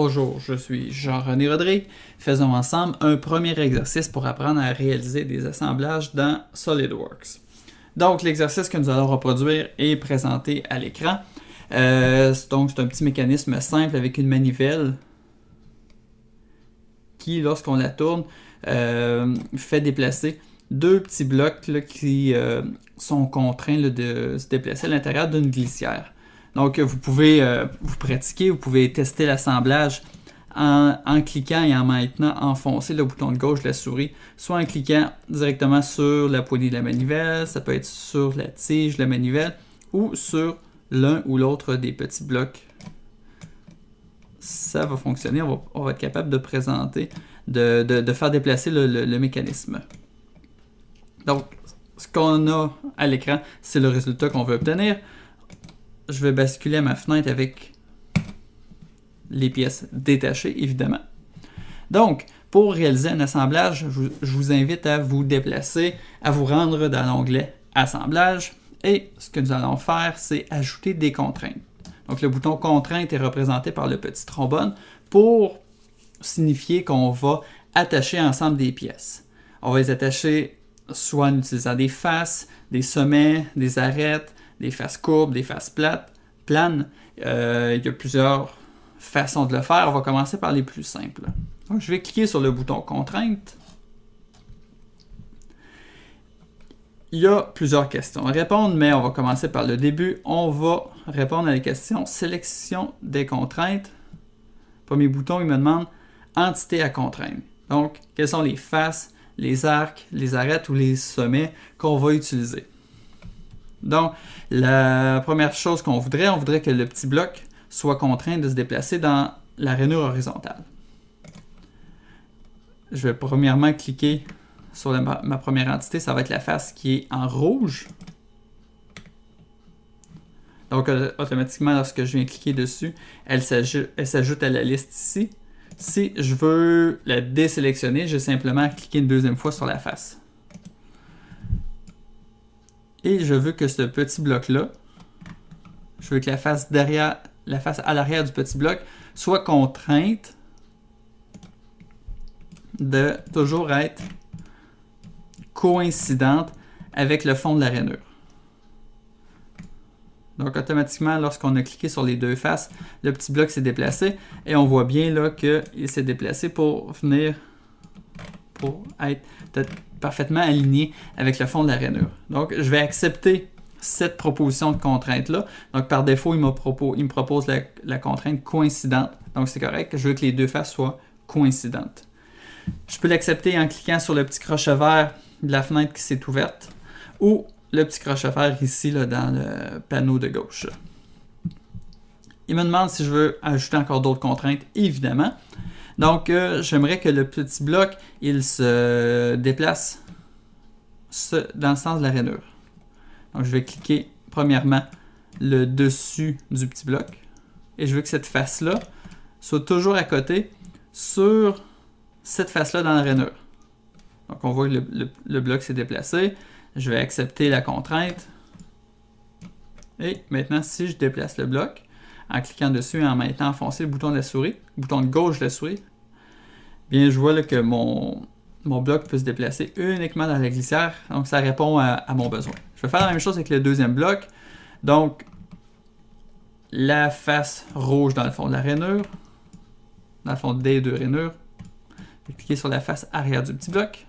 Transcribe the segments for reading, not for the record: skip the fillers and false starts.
Bonjour, je suis Jean-René Rodrigue. Faisons ensemble un premier exercice pour apprendre à réaliser des assemblages dans SolidWorks. Donc, l'exercice que nous allons reproduire est présenté à l'écran. Donc, c'est un petit mécanisme simple avec une manivelle qui, lorsqu'on la tourne, fait déplacer deux petits blocs là, qui sont contraints là, de se déplacer à l'intérieur d'une glissière. Donc, vous pouvez vous pratiquer, vous pouvez tester l'assemblage en cliquant et en maintenant enfoncer le bouton de gauche de la souris, soit en cliquant directement sur la poignée de la manivelle, ça peut être sur la tige de la manivelle, ou sur l'un ou l'autre des petits blocs. Ça va fonctionner, on va être capable de présenter, de faire déplacer le mécanisme. Donc, ce qu'on a à l'écran, c'est le résultat qu'on veut obtenir. Je vais basculer à ma fenêtre avec les pièces détachées, évidemment. Donc, pour réaliser un assemblage, je vous invite à vous déplacer, à vous rendre dans l'onglet « Assemblage ». Et ce que nous allons faire, c'est ajouter des contraintes. Donc, le bouton « Contrainte » est représenté par le petit trombone pour signifier qu'on va attacher ensemble des pièces. On va les attacher soit en utilisant des faces, des sommets, des arêtes, des faces courbes, des faces planes. Il y a plusieurs façons de le faire. On va commencer par les plus simples. Donc, je vais cliquer sur le bouton « Contrainte ». Il y a plusieurs questions à répondre, mais on va commencer par le début. On va répondre à la question « Sélection des contraintes ». Premier bouton, il me demande « Entité à contraindre ». Donc, quelles sont les faces, les arcs, les arêtes ou les sommets qu'on va utiliser. Donc, la première chose qu'on voudrait, on voudrait que le petit bloc soit contraint de se déplacer dans la rainure horizontale. Je vais premièrement cliquer sur ma première entité, ça va être la face qui est en rouge. Donc, automatiquement, lorsque je viens cliquer dessus, elle s'ajoute à la liste ici. Si je veux la désélectionner, j'ai simplement cliqué une deuxième fois sur la face. Et je veux que ce petit bloc-là, je veux que la face à l'arrière du petit bloc soit contrainte de toujours être coïncidente avec le fond de la rainure. Donc automatiquement, lorsqu'on a cliqué sur les deux faces, le petit bloc s'est déplacé et on voit bien là qu'il s'est déplacé pour être parfaitement aligné avec le fond de la rainure. Donc je vais accepter cette proposition de contrainte-là. Donc par défaut, il me propose la contrainte coïncidente. Donc c'est correct, je veux que les deux faces soient coïncidentes. Je peux l'accepter en cliquant sur le petit crochet vert de la fenêtre qui s'est ouverte ou le petit crochet vert ici là, dans le panneau de gauche. Il me demande si je veux ajouter encore d'autres contraintes, évidemment. Donc, j'aimerais que le petit bloc, il se déplace dans le sens de la rainure. Donc, je vais cliquer premièrement le dessus du petit bloc. Et je veux que cette face-là soit toujours à côté sur cette face-là dans la rainure. Donc, on voit que le bloc s'est déplacé. Je vais accepter la contrainte. Et maintenant, si je déplace le bloc, en cliquant dessus et en maintenant enfoncé le bouton de la souris, le bouton de gauche de la souris, bien, je vois là, que mon bloc peut se déplacer uniquement dans la glissière. Donc, ça répond à mon besoin. Je vais faire la même chose avec le deuxième bloc. Donc, la face rouge dans le fond de la rainure, dans le fond des deux rainures. Je vais cliquer sur la face arrière du petit bloc.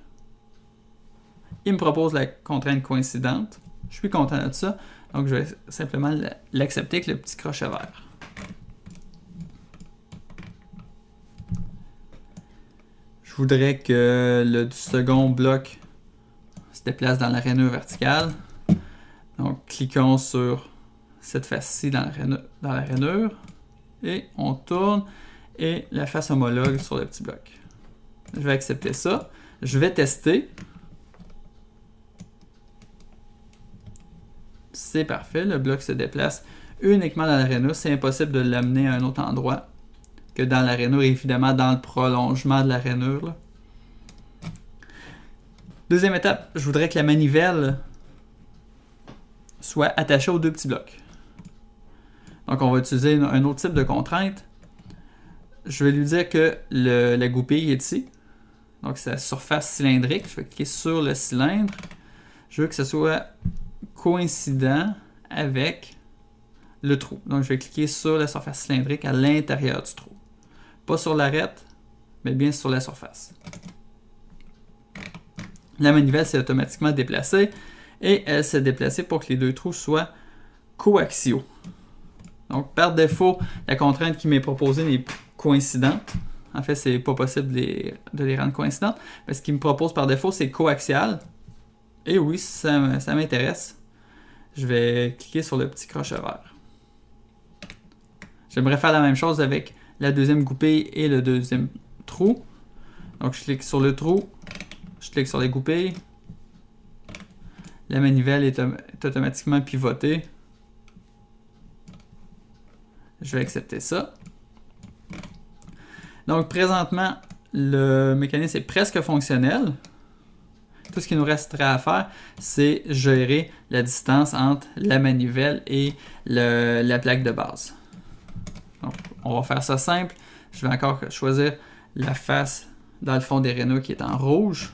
Il me propose la contrainte coïncidente. Je suis content de ça. Donc, je vais simplement l'accepter avec le petit crochet vert. Je voudrais que le second bloc se déplace dans la rainure verticale. Donc, cliquons sur cette face-ci dans la rainure. Et on tourne. Et la face homologue sur le petit bloc. Je vais accepter ça. Je vais tester. C'est parfait, le bloc se déplace uniquement dans la rainure. C'est impossible de l'amener à un autre endroit que dans la rainure, évidemment dans le prolongement de la rainure. Là. Deuxième étape, je voudrais que la manivelle soit attachée aux deux petits blocs. Donc on va utiliser un autre type de contrainte. je vais lui dire que la goupille est ici. Donc, c'est la surface cylindrique. Je vais cliquer sur le cylindre. Je veux que ce soit coïncident avec le trou. Donc, je vais cliquer sur la surface cylindrique à l'intérieur du trou. Pas sur l'arête, mais bien sur la surface. La manivelle s'est automatiquement déplacée et elle s'est déplacée pour que les deux trous soient coaxiaux. Donc, par défaut, la contrainte qui m'est proposée n'est coïncidente. En fait, c'est pas possible de les rendre coïncidentes. Mais ce qu'il me propose par défaut, c'est coaxial. Et oui, ça m'intéresse. Je vais cliquer sur le petit crochet vert. J'aimerais faire la même chose avec la deuxième goupille et le deuxième trou. Donc, je clique sur le trou. Je clique sur les goupilles. La manivelle est automatiquement pivotée. Je vais accepter ça. Donc, présentement, le mécanisme est presque fonctionnel. Tout ce qu'il nous restera à faire, c'est gérer la distance entre la manivelle et la plaque de base. Donc, on va faire ça simple. Je vais encore choisir la face dans le fond des Renault qui est en rouge.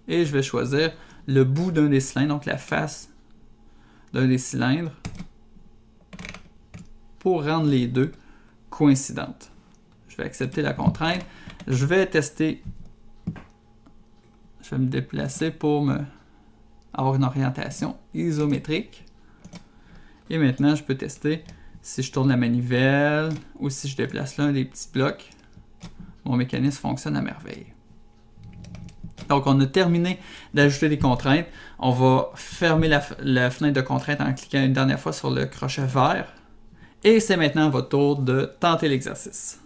Et je vais choisir le bout d'un des cylindres, donc la face d'un des cylindres, pour rendre les deux coïncidentes. Je vais accepter la contrainte. Je vais tester. Je vais me déplacer pour avoir une orientation isométrique. Et maintenant, je peux tester si je tourne la manivelle ou si je déplace l'un des petits blocs. Mon mécanisme fonctionne à merveille. Donc, on a terminé d'ajouter des contraintes. On va fermer la fenêtre de contrainte en cliquant une dernière fois sur le crochet vert. Et c'est maintenant votre tour de tenter l'exercice.